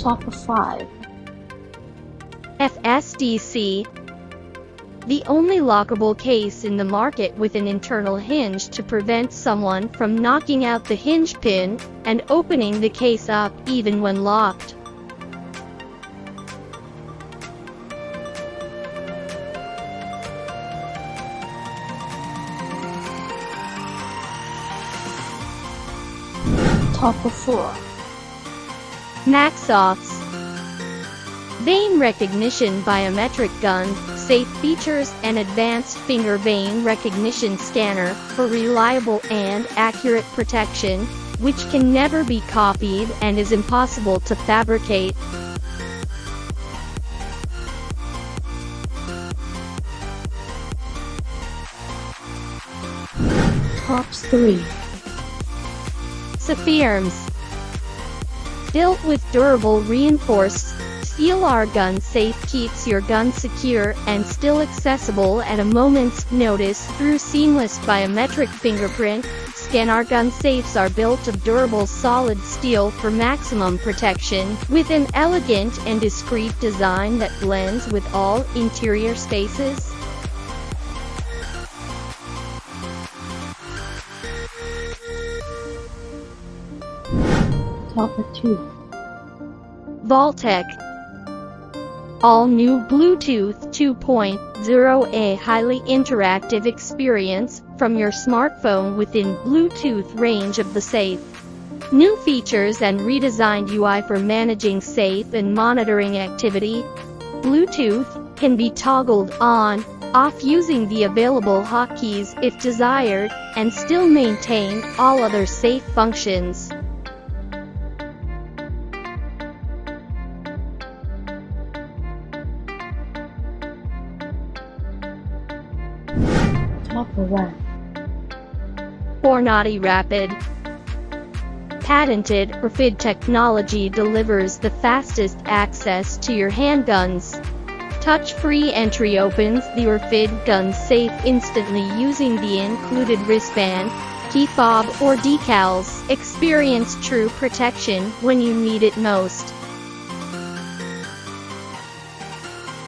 Top 5. FSDC. The only lockable case in the market with an internal hinge to prevent someone from knocking out the hinge pin and opening the case up even when locked. Top 4. MAXSafes. Vein recognition biometric gun, safe features and advanced finger vein recognition scanner for reliable and accurate protection, which can never be copied and is impossible to fabricate. Top 3. Firearms. Built with durable reinforced steel, our gun safe keeps your gun secure and still accessible at a moment's notice through seamless biometric fingerprint scan. Our gun safes are built of durable solid steel for maximum protection, with an elegant and discreet design that blends with all interior spaces. Top 2. Vaultek. All new Bluetooth 2.0, a highly interactive experience from your smartphone within Bluetooth range of the safe. New features and redesigned UI for managing safe and monitoring activity. Bluetooth can be toggled on, off using the available hotkeys if desired, and still maintain all other safe functions. Top 1. Hornady Rapid. Patented RFID technology delivers the fastest access to your handguns. Touch-free entry opens the RFID gun safe instantly using the included wristband, key fob or decals. Experience true protection when you need it most.